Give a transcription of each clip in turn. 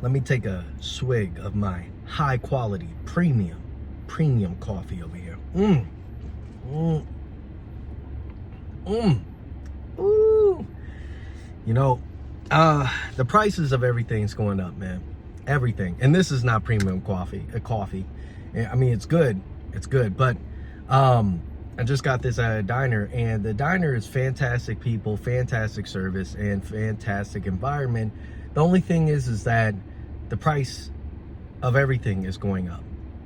Let me take a swig of my high quality premium coffee over here. Ooh. You know, the prices of everything's going up, man. Everything. And this is not premium coffee. I mean, it's good, but I just got this at a diner, and the diner is fantastic people, fantastic service, and fantastic environment. The only thing is that the price of everything is going up.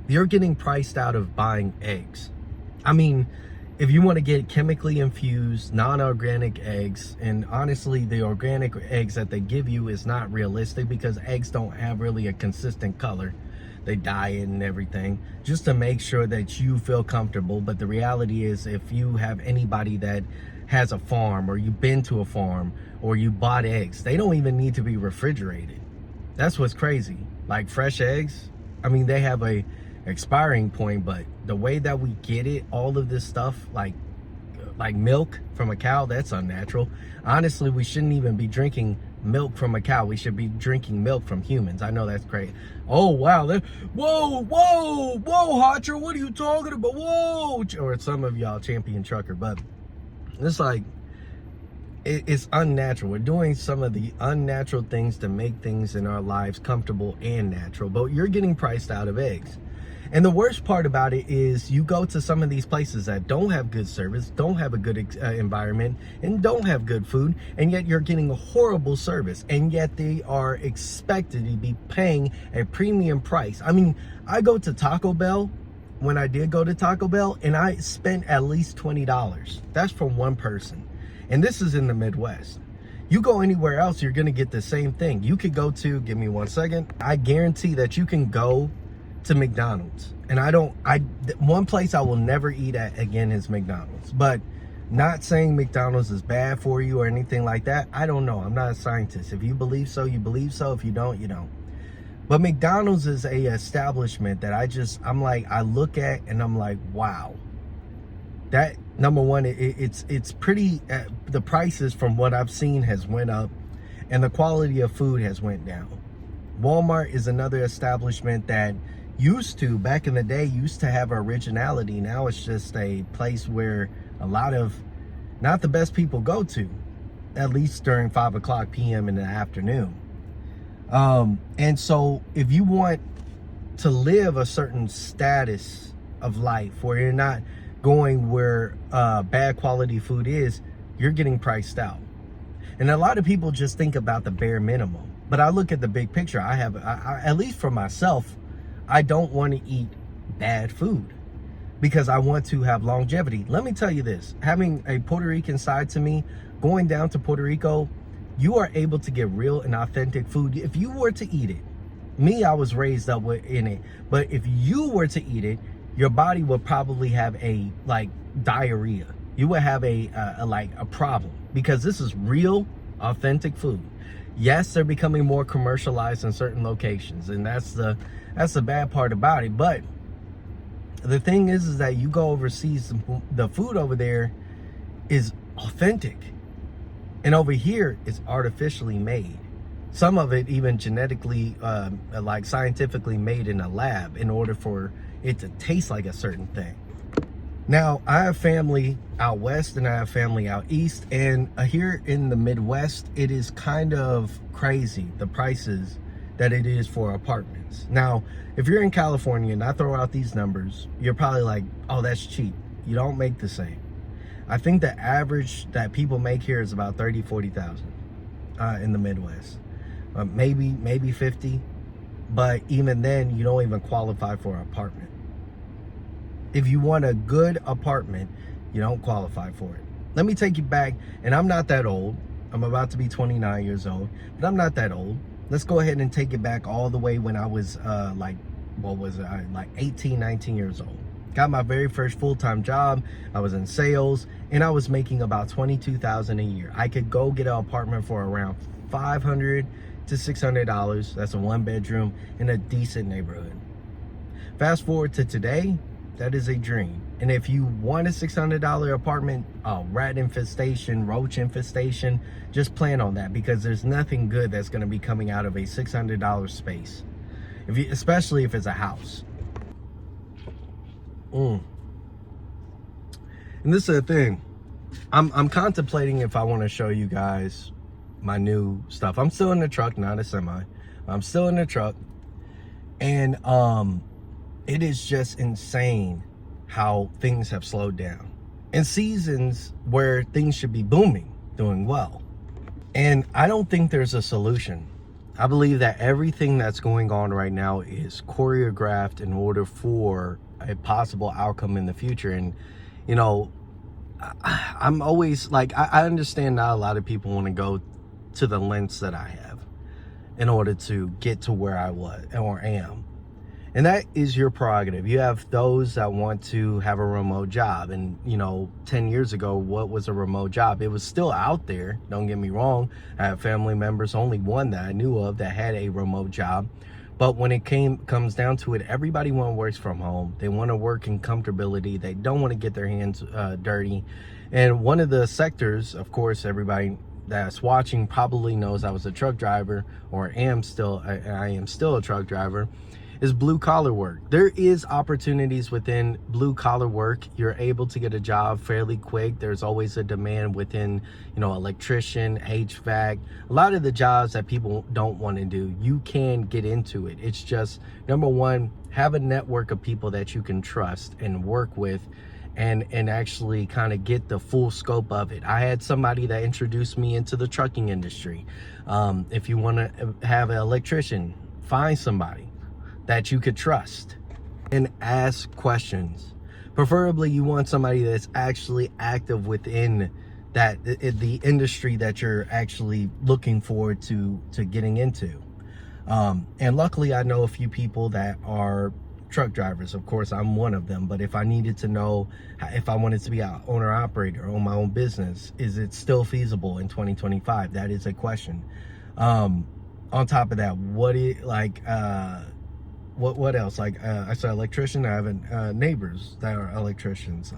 You're getting priced out of buying eggs. I mean, if you want to get chemically infused, non-organic eggs, and honestly, the organic eggs that they give you is not realistic because eggs don't have really a consistent color. They dye it and everything just to make sure that you feel comfortable. But the reality is, if you have anybody that has a farm, or you've been to a farm, or you bought eggs, they don't even need to be refrigerated. That's what's crazy. Like fresh eggs, I mean, they have a expiring point, but the way that we get it, all of this stuff, like milk from a cow, that's unnatural. Honestly, we shouldn't even be drinking milk from a cow. We should be drinking milk from humans. I know that's great. Oh wow, whoa, Hotcher, what are you talking about? Whoa, or some of y'all champion trucker, but it's like it's unnatural. We're doing some of the unnatural things to make things in our lives comfortable and natural, but you're getting priced out of eggs. And the worst part about it is you go to some of these places that don't have good service, don't have a good environment, and don't have good food, and yet you're getting a horrible service, and yet they are expected to be paying a premium price. I mean, I go to Taco Bell, when I did go to Taco Bell, and I spent at least $20. That's for one person. And this is in the Midwest. You go anywhere else, you're gonna get the same thing. You could go to, give me 1 second, I guarantee that you can go to McDonald's, and one place I will never eat at again is McDonald's. But not saying McDonald's is bad for you or anything like that. I don't know. I'm not a scientist. If you believe so, you believe so. If you don't, you don't. But McDonald's is a establishment that I look at and I'm like, wow. That, number one, it's pretty, the prices from what I've seen has went up, and the quality of food has went down. Walmart is another establishment that back in the day, used to have originality. Now it's just a place where a lot of not the best people go to, at least during 5 p.m. in the afternoon. And so if you want to live a certain status of life where you're not going where bad quality food is, you're getting priced out. And a lot of people just think about the bare minimum, but I look at the big picture. I at least for myself, I don't want to eat bad food because I want to have longevity. Let me tell you this, having a Puerto Rican side to me, going down to Puerto Rico, you are able to get real and authentic food. If you were to eat it, I was raised up in it, but if you were to eat it, your body would probably have a diarrhea. You would have a problem, because this is real, authentic food. Yes, they're becoming more commercialized in certain locations, and that's the bad part about it. But the thing is that you go overseas, the food over there is authentic, and over here it's artificially made. Some of it even genetically, scientifically made in a lab in order for it to taste like a certain thing. Now, I have family out west and I have family out east, and here in the Midwest, it is kind of crazy, the prices that it is for apartments. Now, if you're in California and I throw out these numbers, you're probably like, oh, that's cheap. You don't make the same. I think the average that people make here is about 30, 40,000 in the Midwest. Maybe 50, but even then, you don't even qualify for an apartment. If you want a good apartment, you don't qualify for it. Let me take you back, and I'm not that old. I'm about to be 29 years old, but I'm not that old. Let's go ahead and take it back all the way when I was 18, 19 years old. Got my very first full-time job. I was in sales, and I was making about $22,000 a year. I could go get an apartment for around $500 to $600. That's a 1-bedroom in a decent neighborhood. Fast forward to today, That is a dream. And if you want a $600 apartment, rat infestation, roach infestation, just plan on that, because there's nothing good that's going to be coming out of a $600 space, especially if it's a house. And this is the thing. I'm contemplating if I want to show you guys my new stuff. I'm still in the truck, not a semi. I'm still in the truck. And it is just insane how things have slowed down in seasons where things should be booming, doing well. And I don't think there's a solution. I believe that everything that's going on right now is choreographed in order for a possible outcome in the future. And, you know, I'm always like, I understand not a lot of people want to go to the lengths that I have in order to get to where I was or am. And that is your prerogative. You have those that want to have a remote job. And, you know, 10 years ago, what was a remote job? It was still out there. Don't get me wrong. I have family members, only one that I knew of that had a remote job. But when it comes down to it, everybody works from home. They want to work in comfortability. They don't want to get their hands dirty. And one of the sectors, of course, everybody that's watching probably knows I was a truck driver, or I am still a truck driver, is blue collar work. There is opportunities within blue collar work. You're able to get a job fairly quick. There's always a demand within, you know, electrician, HVAC, a lot of the jobs that people don't want to do. You can get into it. It's just, number one, have a network of people that you can trust and work with, and actually kind of get the full scope of it. I had somebody that introduced me into the trucking industry. If you want to have an electrician, find somebody that you could trust and ask questions. Preferably you want somebody that's actually active within that the industry that you're actually looking forward to getting into. And luckily I know a few people that are truck drivers. Of course I'm one of them, but if I needed to know if I wanted to be an owner operator, own my own business, is it still feasible in 2025? That is a question. On top of that, what else? Like I said, electrician. I have neighbors that are electricians.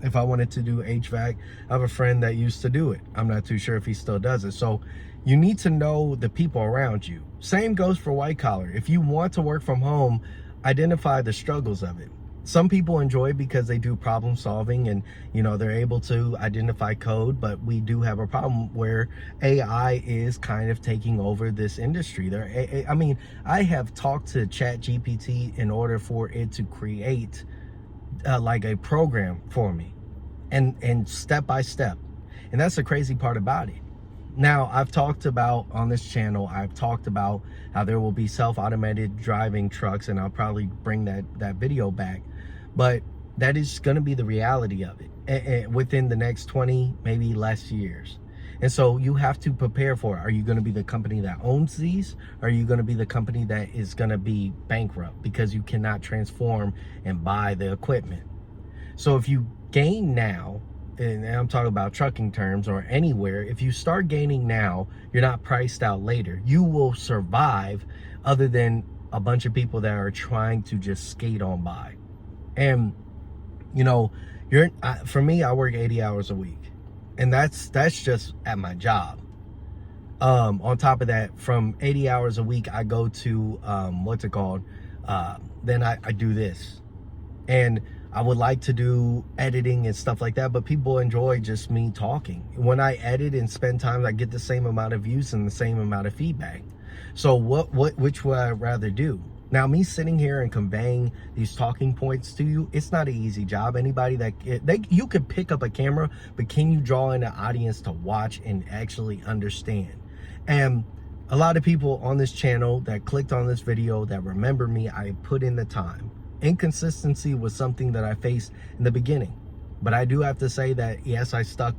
If I wanted to do HVAC, I have a friend that used to do it. I'm not too sure if he still does it. So you need to know the people around you. Same goes for white collar. If you want to work from home, identify the struggles of it. Some people enjoy it because they do problem solving and, you know, they're able to identify code, but we do have a problem where AI is kind of taking over this industry. I mean, I have talked to ChatGPT in order for it to create like a program for me and step by step. And that's the crazy part about it. Now, I've talked about on this channel, I've talked about how there will be self-automated driving trucks, and I'll probably bring that video back. But that is going to be the reality of it within the next 20, maybe less years. And so you have to prepare for it. Are you going to be the company that owns these? Or are you going to be the company that is going to be bankrupt because you cannot transform and buy the equipment? So if you gain now, and I'm talking about trucking terms or anywhere, if you start gaining now, you're not priced out later. You will survive, other than a bunch of people that are trying to just skate on by. And, you know, for me, I work 80 hours a week, and that's just at my job. On top of that, from 80 hours a week, I go to, then I do this. And I would like to do editing and stuff like that, but people enjoy just me talking. When I edit and spend time, I get the same amount of views and the same amount of feedback. So which would I rather do? Now, me sitting here and conveying these talking points to you, it's not an easy job. Anybody you could pick up a camera, but can you draw in an audience to watch and actually understand? And a lot of people on this channel that clicked on this video that remember me, I put in the time. Inconsistency was something that I faced in the beginning, but I do have to say that yes, I stuck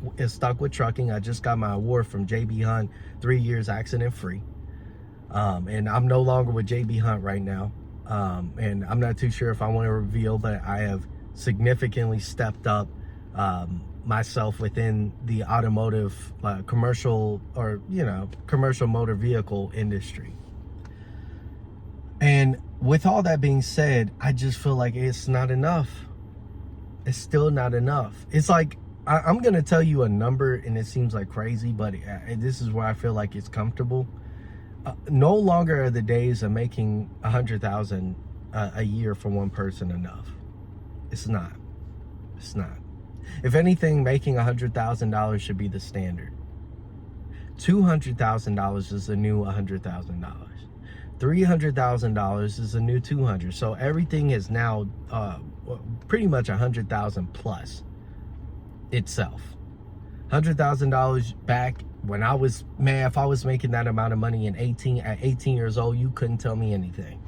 with trucking. I just got my award from JB Hunt, 3 years accident free, and I'm no longer with JB Hunt right now, and I'm not too sure if I want to reveal, but I have significantly stepped up myself within the automotive commercial motor vehicle industry. And with all that being said, I just feel like it's not enough. It's still not enough. It's like, I'm going to tell you a number, and it seems like crazy, but this is where I feel like it's comfortable. No longer are the days of making $100,000 a year for one person enough. It's not. It's not. If anything, making $100,000 should be the standard. $200,000 is the new $100,000. $300,000 is the new 200. So everything is now pretty much 100,000 plus itself. $100,000 back when I was, man, if I was making that amount of money at 18 years old, you couldn't tell me anything.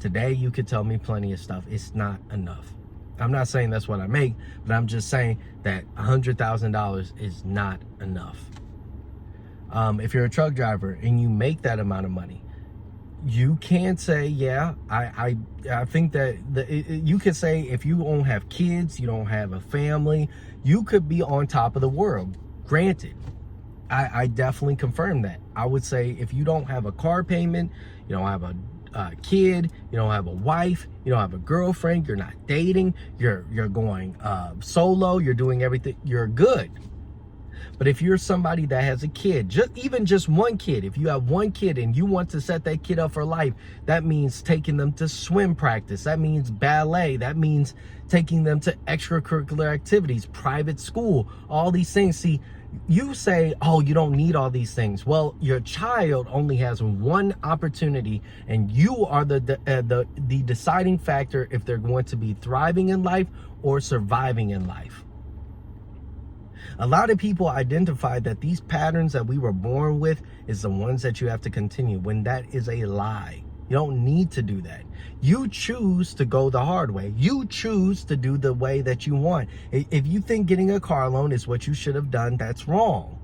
Today, you could tell me plenty of stuff. It's not enough. I'm not saying that's what I make, but I'm just saying that $100,000 is not enough. If you're a truck driver and you make that amount of money, you can say, yeah, I think that you could say if you don't have kids, you don't have a family, you could be on top of the world. Granted, I definitely confirm that. I would say if you don't have a car payment, you don't have a kid, you don't have a wife, you don't have a girlfriend, you're not dating, you're going solo, you're doing everything, you're good. But if you're somebody that has a kid, even just one kid, if you have one kid and you want to set that kid up for life, that means taking them to swim practice. That means ballet. That means taking them to extracurricular activities, private school, all these things. See, you say, oh, you don't need all these things. Well, your child only has one opportunity, and you are the deciding factor if they're going to be thriving in life or surviving in life. A lot of people identify that these patterns that we were born with is the ones that you have to continue, when that is a lie. You don't need to do that. You choose to go the hard way. You choose to do the way that you want. If you think getting a car loan is what you should have done, that's wrong.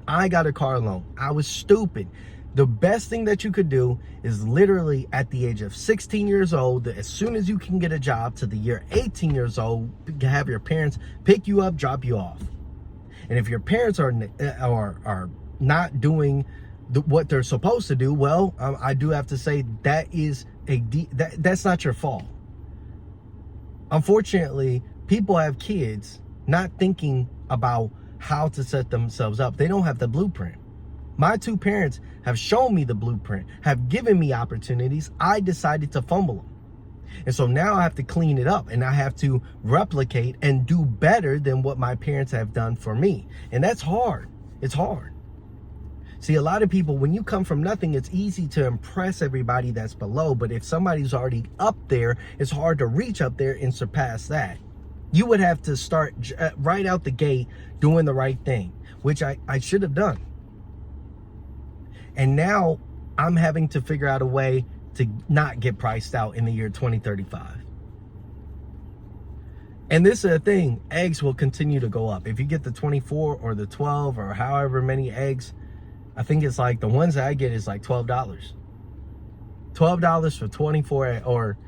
I got a car loan. I was stupid. The best thing that you could do is literally at the age of 16 years old, as soon as you can get a job, to the year 18 years old, have your parents pick you up, drop you off. And if your parents are not doing what they're supposed to do, well, I do have to say that is that's not your fault. Unfortunately, people have kids not thinking about how to set themselves up. They don't have the blueprint. My two parents have shown me the blueprint, have given me opportunities. I decided to fumble them. And so now I have to clean it up, and I have to replicate and do better than what my parents have done for me. And that's hard. It's hard. See, a lot of people, when you come from nothing, it's easy to impress everybody that's below. But if somebody's already up there, it's hard to reach up there and surpass that. You would have to start right out the gate doing the right thing, which I should have done. And now I'm having to figure out a way to not get priced out in the year 2035. And this is the thing, eggs will continue to go up. If you get the 24 or the 12 or however many eggs, I think it's like the ones that I get is like $12. $12 for 24, or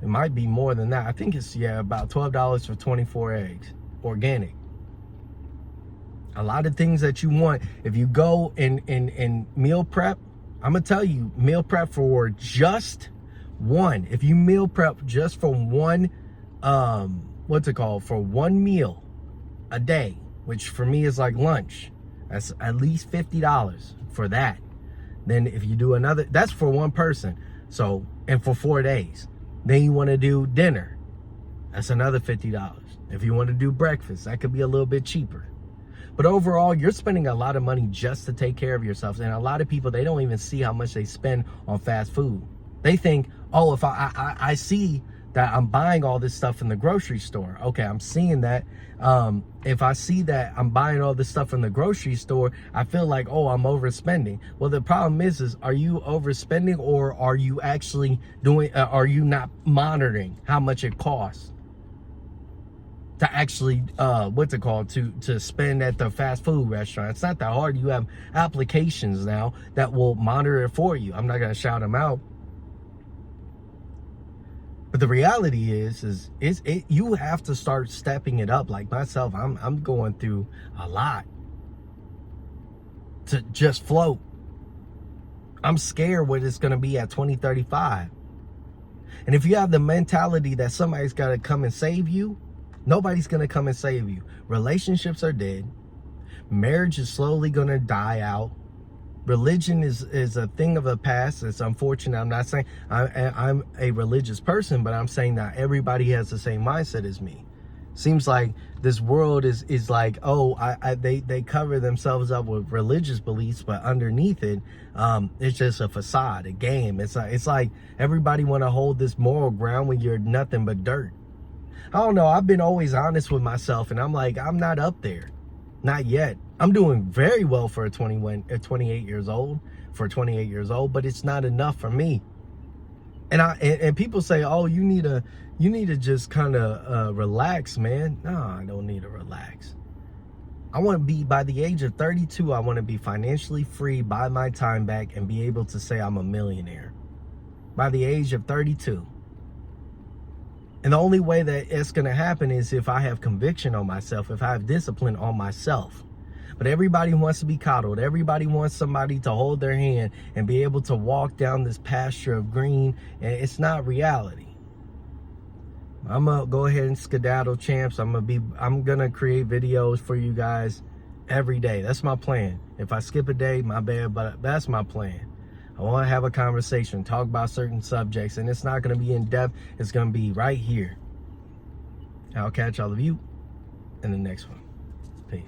it might be more than that. I think it's, yeah, about $12 for 24 eggs, organic. A lot of things that you want, if you go and meal prep, I'm gonna tell you, meal prep for just one. If you meal prep just for one, for one meal a day, which for me is like lunch, that's at least $50 for that. Then if you do another, that's for one person. So, and for 4 days. Then you want to do dinner, that's another $50. If you want to do breakfast, that could be a little bit cheaper. But overall, you're spending a lot of money just to take care of yourself. And a lot of people, they don't even see how much they spend on fast food. They think, oh, if I see that I'm buying all this stuff in the grocery store. Okay, I'm seeing that. If I see that I'm buying all this stuff in the grocery store, I feel like, oh, I'm overspending. Well, the problem is are you overspending, or are you actually doing, are you not monitoring how much it costs to actually, to spend at the fast food restaurant? It's not that hard. You have applications now that will monitor it for you. I'm not going to shout them out. But the reality is you have to start stepping it up. Like myself, I'm going through a lot to just float. I'm scared what it's going to be at 2035. And if you have the mentality that somebody's got to come and save you, Nobody's gonna come and save you. Relationships are dead. Marriage is slowly gonna die out. Religion is a thing of the past. It's unfortunate. I'm not saying I'm a religious person, but I'm saying that everybody has the same mindset as me. Seems like this world is like, oh, they cover themselves up with religious beliefs, but underneath it, it's just a facade, a game. It's like everybody want to hold this moral ground when you're nothing but dirt. I don't know. I've been always honest with myself, and I'm like, I'm not up there. Not yet. I'm doing very well for 28 years old, but it's not enough for me. And people say, oh, you need to just kind of relax, man. No, I don't need to relax. I want to be, by the age of 32, I want to be financially free, buy my time back, and be able to say I'm a millionaire. By the age of 32. And the only way that it's going to happen is if I have conviction on myself, if I have discipline on myself. But everybody wants to be coddled. Everybody wants somebody to hold their hand and be able to walk down this pasture of green. And it's not reality. I'm going to go ahead and skedaddle, champs. I'm going to create videos for you guys every day. That's my plan. If I skip a day, my bad, but that's my plan. I want to have a conversation, talk about certain subjects, and it's not going to be in depth. It's going to be right here. I'll catch all of you in the next one. Peace.